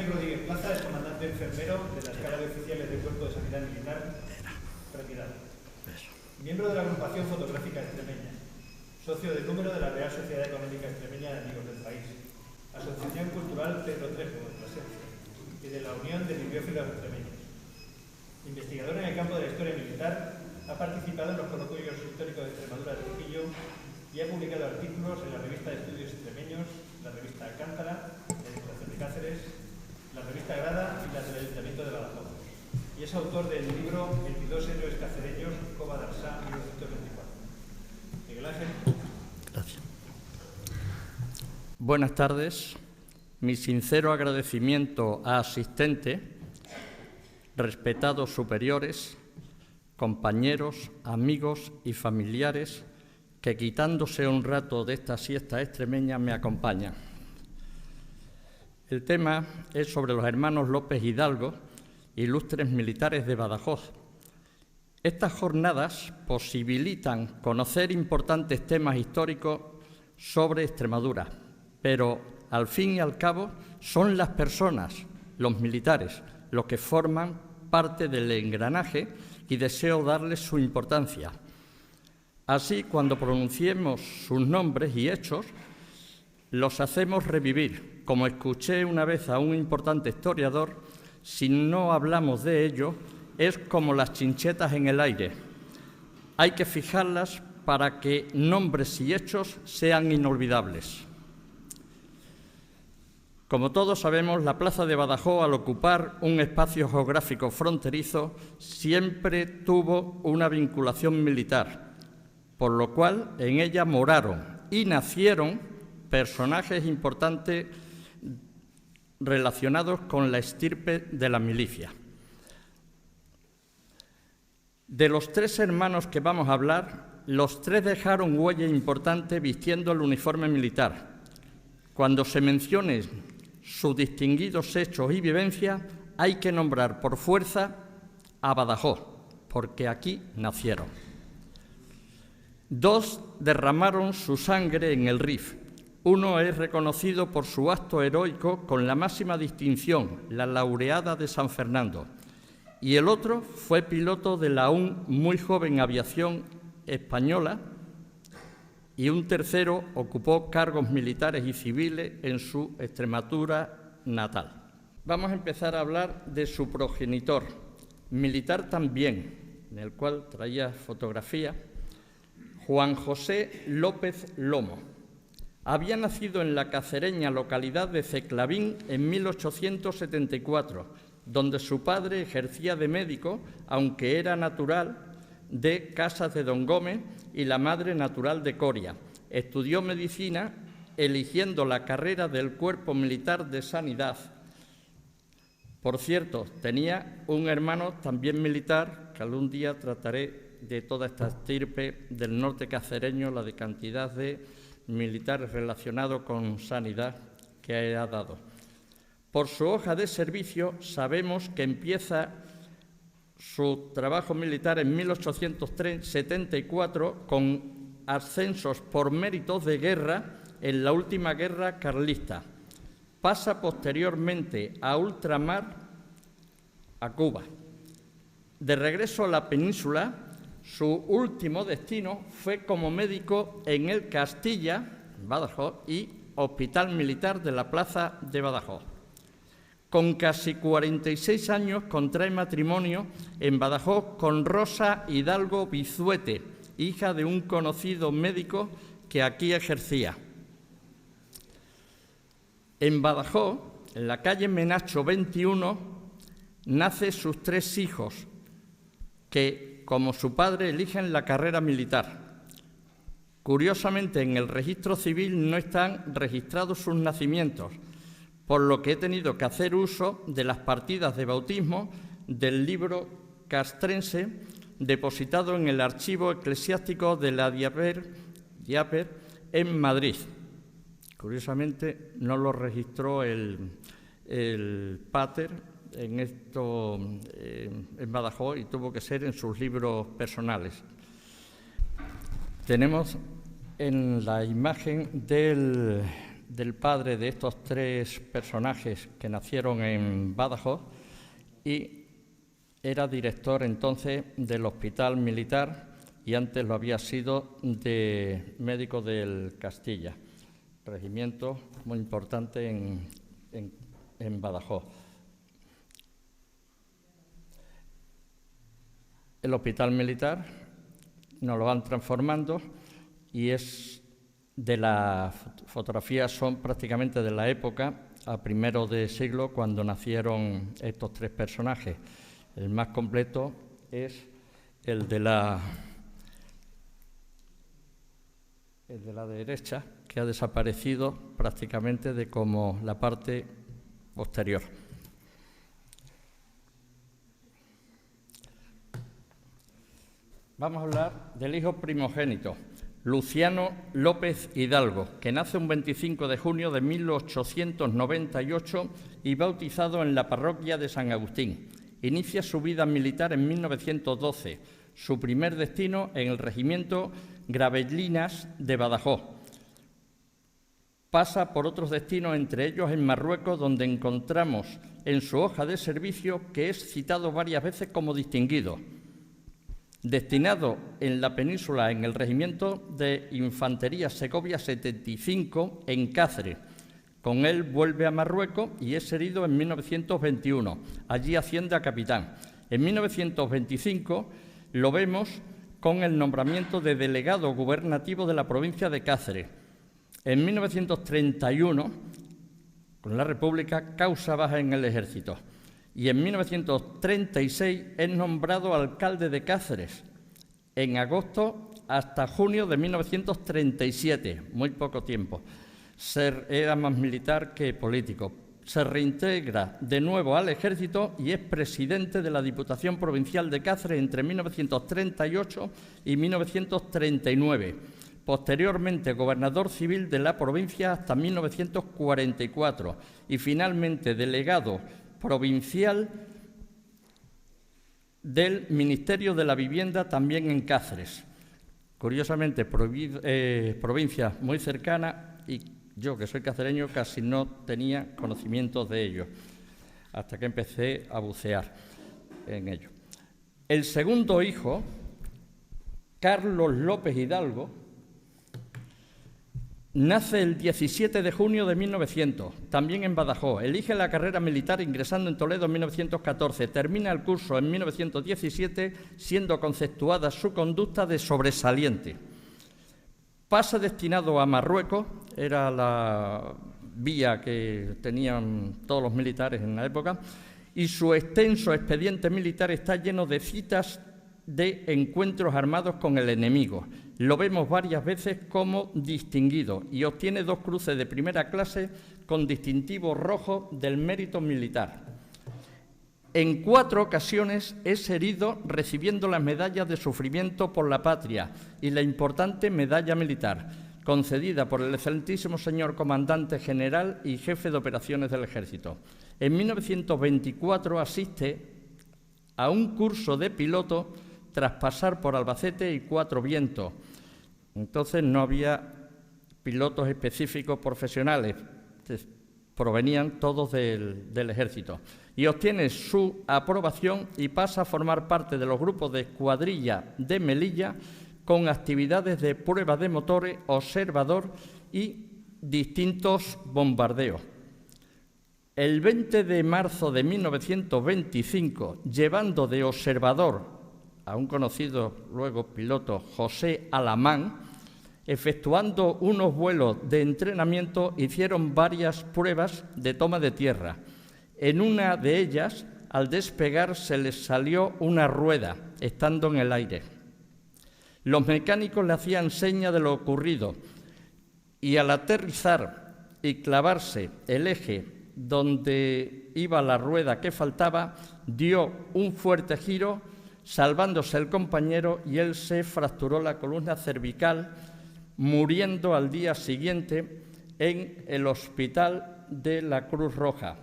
Ángel Rodríguez Plaza es comandante enfermero de la Escala de Oficiales del Cuerpo de Sanidad Militar, retirado. Miembro de la agrupación fotográfica extremeña, socio del número de la Real Sociedad Económica Extremeña de Amigos del País, Asociación Cultural Pedro Trejo de Plasencia y de la Unión de Bibliófilos Extremeños. Investigador en el campo de la historia militar, ha participado en los coloquios históricos de Extremadura de Trujillo y ha publicado artículos en la revista de Estudios Extremeños, la revista Cántara, la Ilustración de Cáceres, la revista Grada y la del Ayuntamiento de Badajoz. Y es autor del libro 22 héroes cacereños, Cova d'Arsá, 1924. Miguel Ángel. Gracias. Buenas tardes. Mi sincero agradecimiento a asistentes, respetados superiores, compañeros, amigos y familiares que, quitándose un rato de esta siesta extremeña, me acompañan. El tema es sobre los hermanos López Hidalgo, ilustres militares de Badajoz. Estas jornadas posibilitan conocer importantes temas históricos sobre Extremadura, pero al fin y al cabo son las personas, los militares, los que forman parte del engranaje y deseo darles su importancia. Así, cuando pronunciemos sus nombres y hechos, los hacemos revivir. Como escuché una vez a un importante historiador, si no hablamos de ello, es como las chinchetas en el aire. Hay que fijarlas para que nombres y hechos sean inolvidables. Como todos sabemos, la plaza de Badajoz, al ocupar un espacio geográfico fronterizo, siempre tuvo una vinculación militar, por lo cual en ella moraron y nacieron personajes importantes relacionados con la estirpe de la milicia. De los tres hermanos que vamos a hablar, los tres dejaron huella importante vistiendo el uniforme militar. Cuando se mencionen sus distinguidos hechos y vivencias, hay que nombrar por fuerza a Badajoz, porque aquí nacieron. Dos derramaron su sangre en el Rif. Uno es reconocido por su acto heroico con la máxima distinción, la laureada de San Fernando, y el otro fue piloto de la aún muy joven aviación española, y un tercero ocupó cargos militares y civiles en su Extremadura natal. Vamos a empezar a hablar de su progenitor, militar también, en el cual traía fotografía, Juan José López Lomo. Había nacido en la cacereña localidad de Ceclavín en 1874, donde su padre ejercía de médico, aunque era natural de Casas de Don Gómez, y la madre natural de Coria. Estudió medicina, eligiendo la carrera del Cuerpo Militar de Sanidad. Por cierto, tenía un hermano también militar, que algún día trataré de toda esta estirpe del norte cacereño, la de cantidad de militares relacionados con sanidad que ha dado. Por su hoja de servicio sabemos que empieza su trabajo militar en 1874 con ascensos por méritos de guerra en la última guerra carlista. Pasa posteriormente a ultramar a Cuba. De regreso a la península, su último destino fue como médico en el Castilla, Badajoz, y Hospital Militar de la Plaza de Badajoz. Con casi 46 años contrae matrimonio en Badajoz con Rosa Hidalgo Bizuete, hija de un conocido médico que aquí ejercía. En Badajoz, en la calle Menacho 21, nacen sus tres hijos, que, como su padre, eligen la carrera militar. Curiosamente, en el registro civil no están registrados sus nacimientos, por lo que he tenido que hacer uso de las partidas de bautismo del libro castrense depositado en el archivo eclesiástico de la Diaper en Madrid. Curiosamente, no lo registró el pater en Badajoz y tuvo que ser en sus libros personales. Tenemos en la imagen del del padre de estos tres personajes que nacieron en Badajoz y era director entonces del Hospital Militar y antes lo había sido de médico del Castilla, regimiento muy importante en Badajoz. El Hospital Militar nos lo van transformando y es de las fotografías son prácticamente de la época a primeros de siglo cuando nacieron estos tres personajes. El más completo es el de la derecha, que ha desaparecido prácticamente de como la parte posterior. Vamos a hablar del hijo primogénito, Luciano López Hidalgo, que nace un 25 de junio de 1898 y bautizado en la parroquia de San Agustín. Inicia su vida militar en 1912, su primer destino en el regimiento Gravelinas de Badajoz. Pasa por otros destinos, entre ellos en Marruecos, donde encontramos en su hoja de servicio que es citado varias veces como distinguido. Destinado en la península en el Regimiento de Infantería Segovia 75 en Cáceres. Con él vuelve a Marruecos y es herido en 1921. Allí asciende a capitán. En 1925 lo vemos con el nombramiento de delegado gubernativo de la provincia de Cáceres. En 1931, con la República, causa baja en el ejército. Y en 1936 es nombrado alcalde de Cáceres, en agosto hasta junio de 1937, muy poco tiempo. Era más militar que político. Se reintegra de nuevo al ejército y es presidente de la Diputación Provincial de Cáceres entre 1938 y 1939. Posteriormente, gobernador civil de la provincia hasta 1944 y finalmente delegado provincial del Ministerio de la Vivienda también en Cáceres. Curiosamente, provincia muy cercana y yo, que soy cacereño, casi no tenía conocimientos de ello hasta que empecé a bucear en ello. El segundo hijo, Carlos López Hidalgo, nace el 17 de junio de 1900, también en Badajoz. Elige la carrera militar ingresando en Toledo en 1914. Termina el curso en 1917, siendo conceptuada su conducta de sobresaliente. Pasa destinado a Marruecos, era la vía que tenían todos los militares en la época, y su extenso expediente militar está lleno de citas de encuentros armados con el enemigo. Lo vemos varias veces como distinguido y obtiene 2 cruces de primera clase con distintivo rojo del mérito militar. En 4 ocasiones es herido recibiendo las medallas de sufrimiento por la patria y la importante medalla militar, concedida por el excelentísimo señor comandante general y jefe de operaciones del Ejército. En 1924 asiste a un curso de piloto tras pasar por Albacete y Cuatro Vientos. Entonces no había pilotos específicos profesionales, provenían todos del Ejército. Y obtiene su aprobación y pasa a formar parte de los grupos de escuadrilla de Melilla con actividades de prueba de motores, observador y distintos bombardeos. El 20 de marzo de 1925, llevando de observador a un conocido luego piloto, José Alamán, efectuando unos vuelos de entrenamiento, hicieron varias pruebas de toma de tierra. En una de ellas, al despegar, se les salió una rueda, estando en el aire. Los mecánicos le hacían seña de lo ocurrido y al aterrizar y clavarse el eje donde iba la rueda que faltaba, dio un fuerte giro, salvándose el compañero, y él se fracturó la columna cervical, muriendo al día siguiente en el hospital de la Cruz Roja.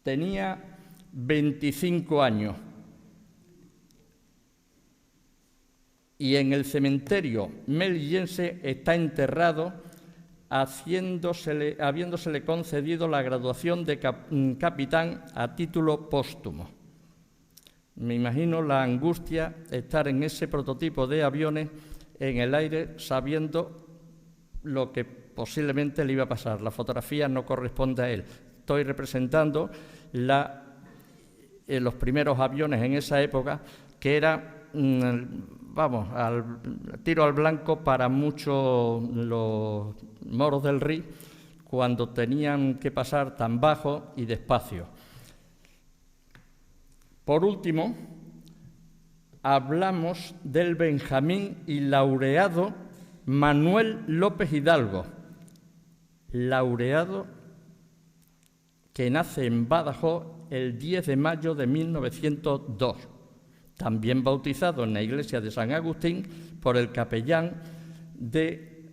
Tenía 25 años. Y en el cementerio melillense está enterrado habiéndosele concedido la graduación de capitán a título póstumo. Me imagino la angustia de estar en ese prototipo de aviones en el aire sabiendo lo que posiblemente le iba a pasar. La fotografía no corresponde a él. Estoy representando los primeros aviones en esa época, que era, tiro al blanco para muchos los moros del Rif cuando tenían que pasar tan bajo y despacio. Por último, hablamos del benjamín y laureado Manuel López Hidalgo, laureado que nace en Badajoz el 10 de mayo de 1902, también bautizado en la iglesia de San Agustín por el capellán del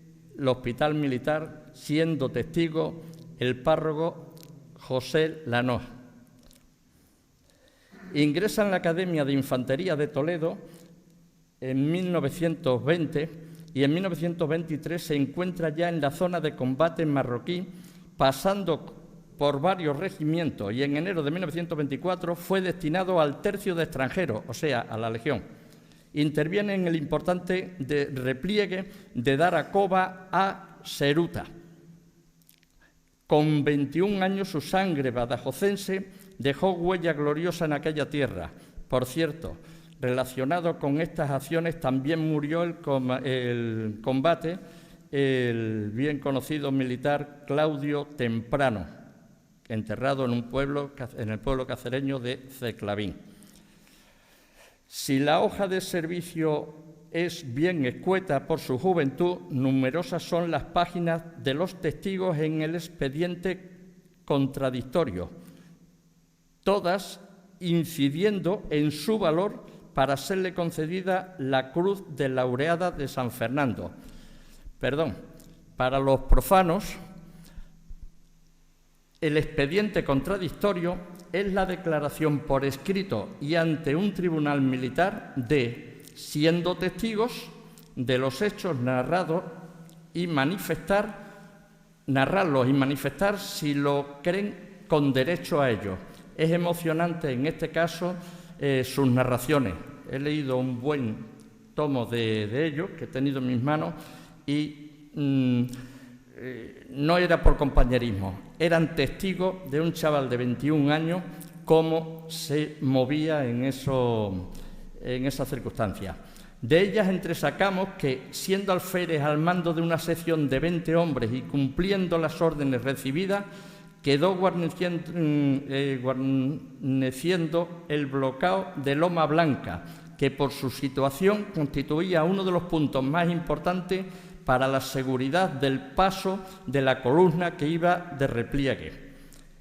Hospital Militar, siendo testigo el párroco José Lanós. Ingresa en la Academia de Infantería de Toledo en 1920 y en 1923 se encuentra ya en la zona de combate marroquí, pasando por varios regimientos, y en enero de 1924 fue destinado al tercio de extranjeros, o sea, a la Legión. Interviene en el importante repliegue de Daracova a Ceruta. Con 21 años su sangre badajocense dejó huella gloriosa en aquella tierra. Por cierto, relacionado con estas acciones también murió el combate el bien conocido militar Claudio Temprano, enterrado en el pueblo cacereño de Ceclavín. Si la hoja de servicio es bien escueta por su juventud, numerosas son las páginas de los testigos en el expediente contradictorio, todas incidiendo en su valor para serle concedida la Cruz de Laureada de San Fernando. Para los profanos, el expediente contradictorio es la declaración por escrito y ante un tribunal militar de, siendo testigos de los hechos narrados y narrarlos y manifestar si lo creen con derecho a ello. Es emocionante en este caso sus narraciones. He leído un buen tomo de ellos que he tenido en mis manos y no era por compañerismo, eran testigos de un chaval de 21 años cómo se movía en esas circunstancias. De ellas entresacamos que, siendo alférez al mando de una sección de 20 hombres y cumpliendo las órdenes recibidas, quedó guarneciendo el bloqueo de Loma Blanca, que por su situación constituía uno de los puntos más importantes para la seguridad del paso de la columna que iba de repliegue.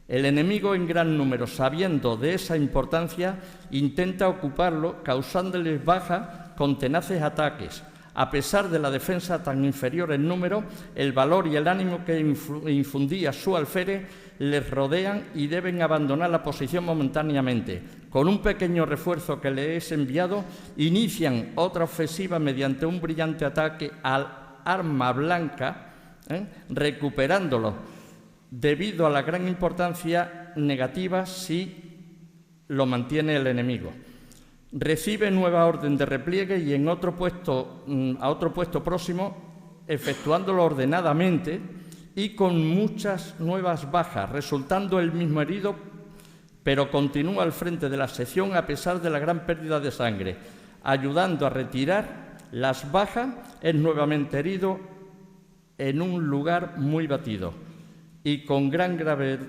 El enemigo en gran número, sabiendo de esa importancia, intenta ocuparlo, causándoles baja con tenaces ataques. A pesar de la defensa tan inferior en número, el valor y el ánimo que infundía su alférez les rodean y deben abandonar la posición momentáneamente. Con un pequeño refuerzo que les es enviado, inician otra ofensiva mediante un brillante ataque al arma blanca, recuperándolo, debido a la gran importancia negativa si lo mantiene el enemigo. Recibe nueva orden de repliegue y a otro puesto próximo, efectuándolo ordenadamente y con muchas nuevas bajas, resultando el mismo herido, pero continúa al frente de la sección a pesar de la gran pérdida de sangre, ayudando a retirar las bajas. Es nuevamente herido en un lugar muy batido y con gran gravedad,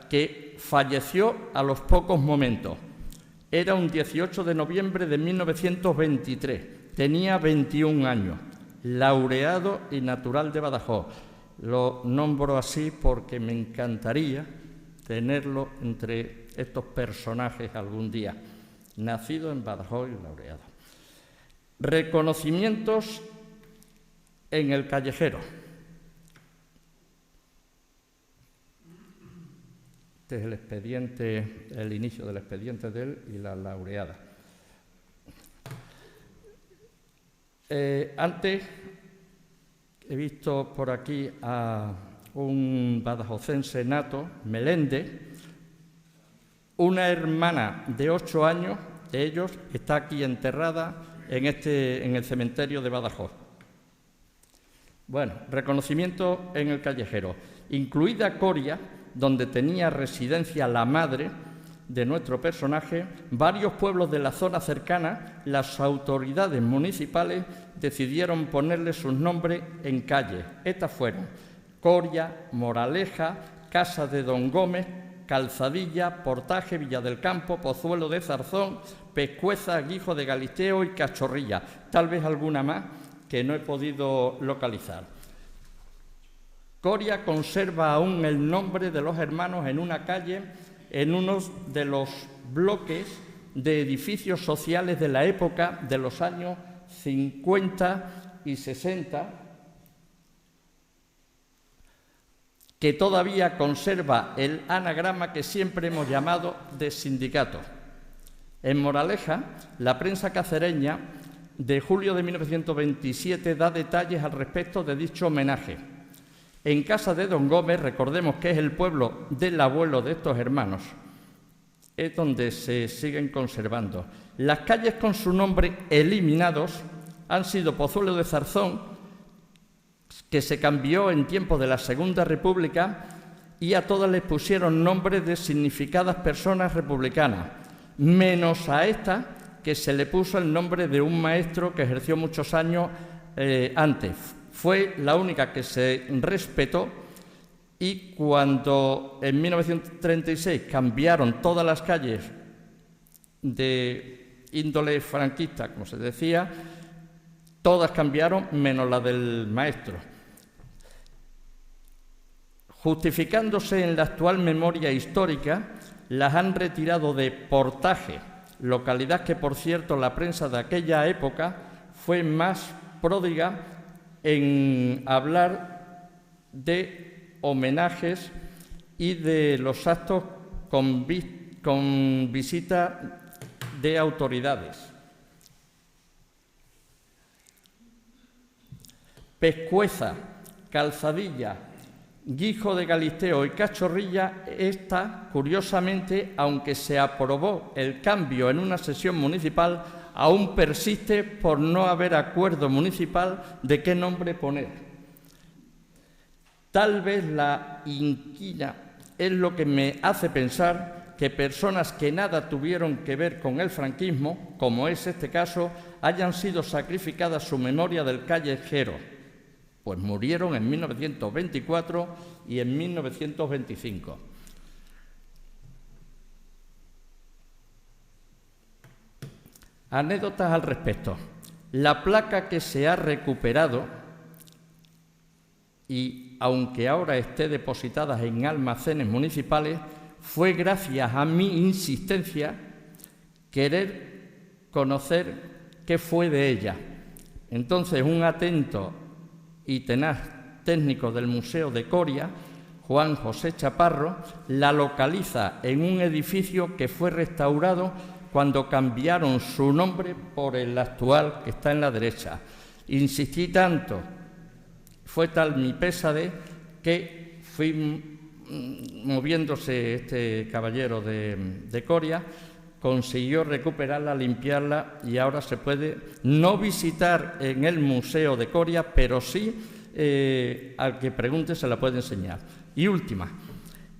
que falleció a los pocos momentos. Era un 18 de noviembre de 1923, tenía 21 años, laureado y natural de Badajoz. Lo nombro así porque me encantaría tenerlo entre estos personajes algún día. Nacido en Badajoz y laureado. Reconocimientos en el callejero. Este es el expediente, el inicio del expediente de él y la laureada. Antes he visto por aquí a un badajocense nato, Meléndez. Una hermana de 8 años de ellos está aquí enterrada en el cementerio de Badajoz. Bueno, reconocimiento en el callejero. Incluida Coria, donde tenía residencia la madre de nuestro personaje, varios pueblos de la zona cercana, las autoridades municipales decidieron ponerle sus nombres en calles. Estas fueron Coria, Moraleja, Casa de Don Gómez, Calzadilla, Portaje, Villa del Campo, Pozuelo de Zarzón, Pescueza, Guijo de Galisteo y Cachorrilla. Tal vez alguna más que no he podido localizar. Coria conserva aún el nombre de los hermanos en una calle, en uno de los bloques de edificios sociales de la época de los años 50 y 60, que todavía conserva el anagrama que siempre hemos llamado de sindicato. En Moraleja, la prensa cacereña de julio de 1927 da detalles al respecto de dicho homenaje. En Casa de Don Gómez, recordemos que es el pueblo del abuelo de estos hermanos, es donde se siguen conservando. Las calles con su nombre eliminados han sido Pozuelo de Zarzón, que se cambió en tiempos de la Segunda República, y a todas les pusieron nombres de significadas personas republicanas, menos a esta, que se le puso el nombre de un maestro que ejerció muchos años antes. Fue la única que se respetó, y cuando en 1936 cambiaron todas las calles de índole franquista, como se decía, todas cambiaron menos la del maestro. Justificándose en la actual memoria histórica, las han retirado de Portaje, localidad que, por cierto, la prensa de aquella época fue más pródiga en hablar de homenajes y de los actos con visita de autoridades. Pescueza, Calzadilla, Guijo de Galisteo y Cachorrilla, esta, curiosamente, aunque se aprobó el cambio en una sesión municipal, aún persiste por no haber acuerdo municipal de qué nombre poner. Tal vez la inquina es lo que me hace pensar que personas que nada tuvieron que ver con el franquismo, como es este caso, hayan sido sacrificadas su memoria del callejero, pues murieron en 1924 y en 1925. Anécdotas al respecto. La placa que se ha recuperado, y aunque ahora esté depositada en almacenes municipales, fue gracias a mi insistencia querer conocer qué fue de ella. Entonces, un atento y tenaz técnico del Museo de Coria, Juan José Chaparro, la localiza en un edificio que fue restaurado cuando cambiaron su nombre por el actual, que está en la derecha. Insistí tanto, fue tal mi pésade, que fui moviéndose este caballero de Coria, consiguió recuperarla, limpiarla, y ahora se puede no visitar en el Museo de Coria, pero sí al que pregunte se la puede enseñar. Y última,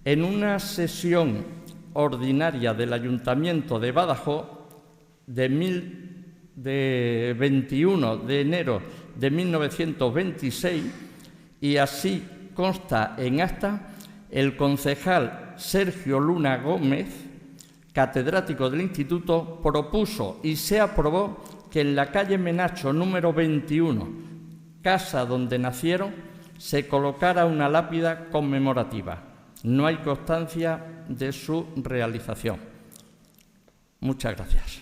en una sesión ordinaria del Ayuntamiento de Badajoz de 21 de enero de 1926, y así consta en acta, el concejal Sergio Luna Gómez, catedrático del instituto, propuso y se aprobó que en la calle Menacho número 21, casa donde nacieron, se colocara una lápida conmemorativa. No hay constancia de su realización. Muchas gracias.